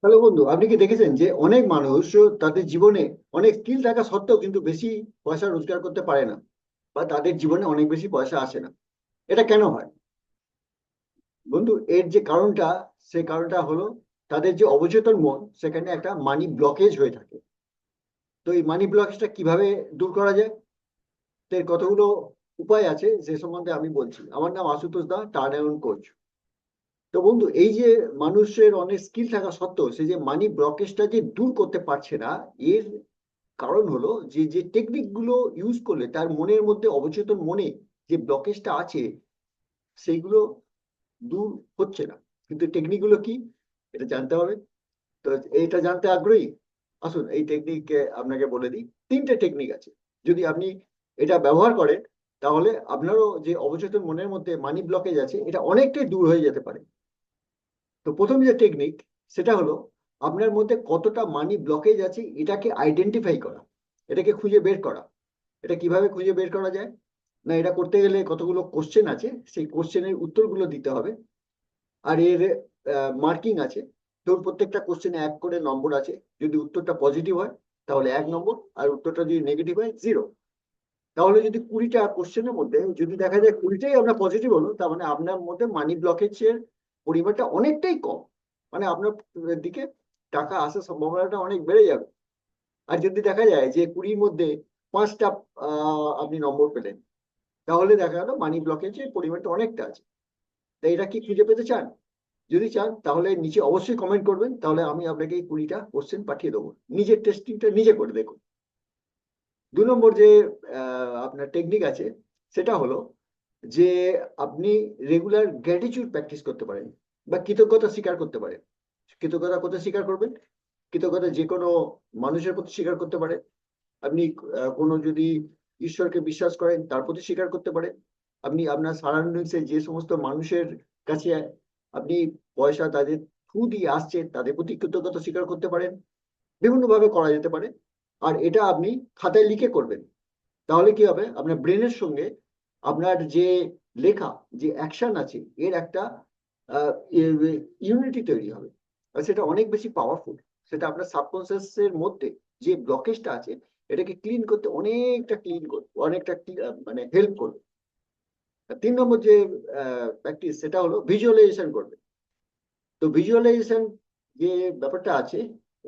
তাহলে বন্ধু, আপনি কি দেখেছেন যে অনেক মানুষ তাদের জীবনে অনেক স্কিল থাকা সত্ত্বেও কিন্তু বেশি পয়সা রোজগার করতে পারে না, বা তাদের জীবনে অনেক বেশি পয়সা আসে না? এটা কেন হয় বন্ধু? এর যে কারণটা, সেই কারণটা হলো তাদের যে অবচেতন মন, সেখানে একটা মানি ব্লকেজ হয়ে থাকে। তো এই মানি ব্লকেজটা কিভাবে দূর করা যায়? তো এর কতগুলো উপায় আছে, সে সম্বন্ধে আমি বলছি। আমার নাম আশুতোষ দা, টার্ন অ্যারাউন্ড কোচ। তো বন্ধু, এই যে মানুষের অনেক স্কিল থাকা সত্ত্বেও সে যে মানি ব্লকেজটা যে দূর করতে পারছে না, এর কারণ হলো যে যে টেকনিক গুলো ইউজ করলে তার মনের মধ্যে, অবচেতন মনে যে ব্লকেজটা আছে, সেইগুলো দূর হচ্ছে না। কিন্তু টেকনিক গুলো কি, এটা জানতে হবে। তো এটা জানতে আগ্রহী? আসুন, এই টেকনিক আপনাকে বলে দিই। তিনটে টেকনিক আছে। যদি আপনি এটা ব্যবহার করেন, তাহলে আপনারও যে অবচেতন মনের মধ্যে মানি ব্লকেজ আছে, এটা অনেকটাই দূর হয়ে যেতে পারে। তো প্রথম যে টেকনিক, সেটা হলো আপনার মধ্যে কতটা মানি ব্লকেজ আছে এটাকে আইডেন্টিফাই করা, এটাকে খুঁজে বের করা। এটা কিভাবে খুঁজে বের করা যায়? না, এটা করতে গেলে কতগুলো কোশ্চেন আছে, সেই কোশ্চেনের উত্তরগুলো দিতে হবে। আর এর মার্কিং আছে। ধরুন, প্রত্যেকটা কোশ্চেনে 1 করে নম্বর আছে। যদি উত্তরটা পজিটিভ হয় তাহলে 1 নম্বর, আর উত্তরটা যদি নেগেটিভ হয় 0। তাহলে যদি 20টা কোশ্চেনের মধ্যে যদি দেখা যায় 20টাই আপনার পজিটিভ হলো, তার মানে আপনার মধ্যে মানি ব্লকেজের পরিমাণটা অনেকটাই কম। মানে আপনার দিকে টাকা আসার সম্ভাবনাটা অনেক বেড়ে যাবে। আর যদি দেখা যায় যে 20-র মধ্যে 5টা আপনি নম্বর পেলেন, তাহলে দেখা গেল মানি ব্লকেজের পরিমাণটা অনেকটা আছে। তাই এটা কি খুঁজে পেতে চান? যদি চান তাহলে নিচে অবশ্যই কমেন্ট করবেন, তাহলে আমি আপনাকে এই 20টা কোশ্চেন পাঠিয়ে দেবো। নিজের টেস্টিংটা নিজে করে দেখুন। 2 নম্বর যে আপনার টেকনিক আছে, সেটা হলো যে আপনি রেগুলার গ্র্যাটিটিউড প্র্যাকটিস করতে পারেন, বা কৃতজ্ঞতা স্বীকার করতে পারেন। কৃতজ্ঞতা কোথায় স্বীকার করবেন? কৃতজ্ঞতা যে কোনো মানুষের প্রতি স্বীকার করতে পারেন। আপনি কোনো যদি ঈশ্বরকে বিশ্বাস করেন, তার প্রতি স্বীকার করতে পারেন। আপনি আপনার সারাউন্ডিংসে যে সমস্ত মানুষের কাছে আপনি পয়সা তাদের থ্রু দিয়ে আসছে, তাদের প্রতি কৃতজ্ঞতা স্বীকার করতে পারেন। বিভিন্ন ভাবে করা যেতে পারে। আর এটা আপনি খাতায় লিখে করবেন। তাহলে কি হবে, আপনার ব্রেনের সঙ্গে আপনার যে লেখা, যে অ্যাকশন আছে, এর একটা ইউনিটি তৈরি হবে। আর সেটা অনেক বেশি পাওয়ারফুল। সেটা আপনার সাবকনসিয়াসের মধ্যে যে ব্লকেজটা আছে, এটাকে ক্লিন করতে অনেকটা ক্লিন করবে, অনেকটা মানে হেল্প করবে। আর 3 নম্বর যে প্র্যাকটিস, সেটা হলো ভিজুয়ালাইজেশন করবে। তো ভিজুয়ালাইজেশন যে ব্যাপারটা আছে,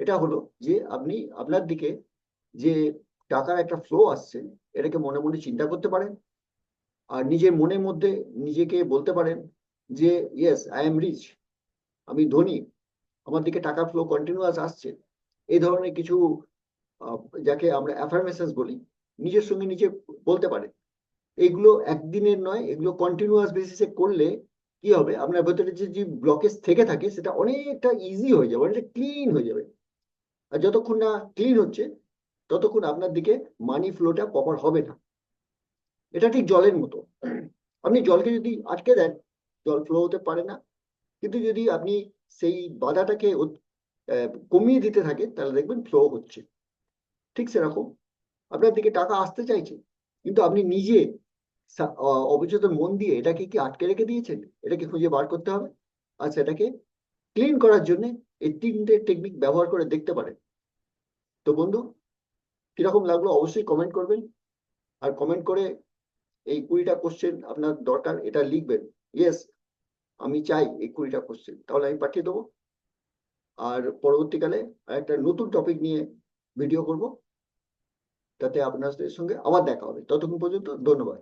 এটা হলো যে আপনি আপনার দিকে যে টাকার একটা ফ্লো আসছে, এটাকে মনে মনে চিন্তা করতে পারেন। আর নিজের মনের মধ্যে নিজেকে বলতে পারেন যে ইয়েস, আই এম রিচ, আমি ধনী, আমার দিকে টাকা ফ্লো কন্টিনিউয়াস আসছে। এই ধরনের কিছু আহ, যাকে আমরা অ্যাফার্মেশন বলি, নিজের সঙ্গে নিজে বলতে পারেন। এগুলো একদিনের নয়, এগুলো কন্টিনিউয়াস বেসিসে করলে কি হবে, আপনার ভেতরে যে যে ব্লকেজ থেকে থাকে সেটা অনেকটা ইজি হয়ে যাবে, অনেকটা ক্লিন হয়ে যাবে। আর যতক্ষণ না ক্লিন হচ্ছে, ততক্ষণ আপনার দিকে মানি ফ্লোটা প্রপার হবে না। এটা ঠিক জলের মতো। আপনি জলকে যদি আটকে দেন, জল ফ্লো হতে পারে না। কিন্তু যদি আপনি সেই বাধাটাকে কমিয়ে দিতে থাকেন, তাহলে দেখবেন ফ্লো হচ্ছে। ঠিক সেরকম আপনার দিকে টাকা আসতে চাইছে, কিন্তু আপনি নিজে অবচেতন মন দিয়ে এটাকে কি আটকে রেখে দিয়েছেন? এটাকে খুঁজে বার করতে হবে। আর সেটাকে ক্লিন করার জন্য এই 3টে টেকনিক ব্যবহার করে দেখতে পারেন। তো বন্ধু, কিরকম লাগলো অবশ্যই কমেন্ট করবেন। আর কমেন্ট করে এই 20টা কোশ্চেন আপনার দরকার এটা লিখবেন। ইয়েস, আমি চাই এই 20টা কোশ্চেন, তাহলে আমি পাঠিয়ে দেবো। আর পরবর্তীকালে একটা নতুন টপিক নিয়ে ভিডিও করব, তাতে আপনাদের সঙ্গে আবার দেখা হবে। ততক্ষণ পর্যন্ত ধন্যবাদ।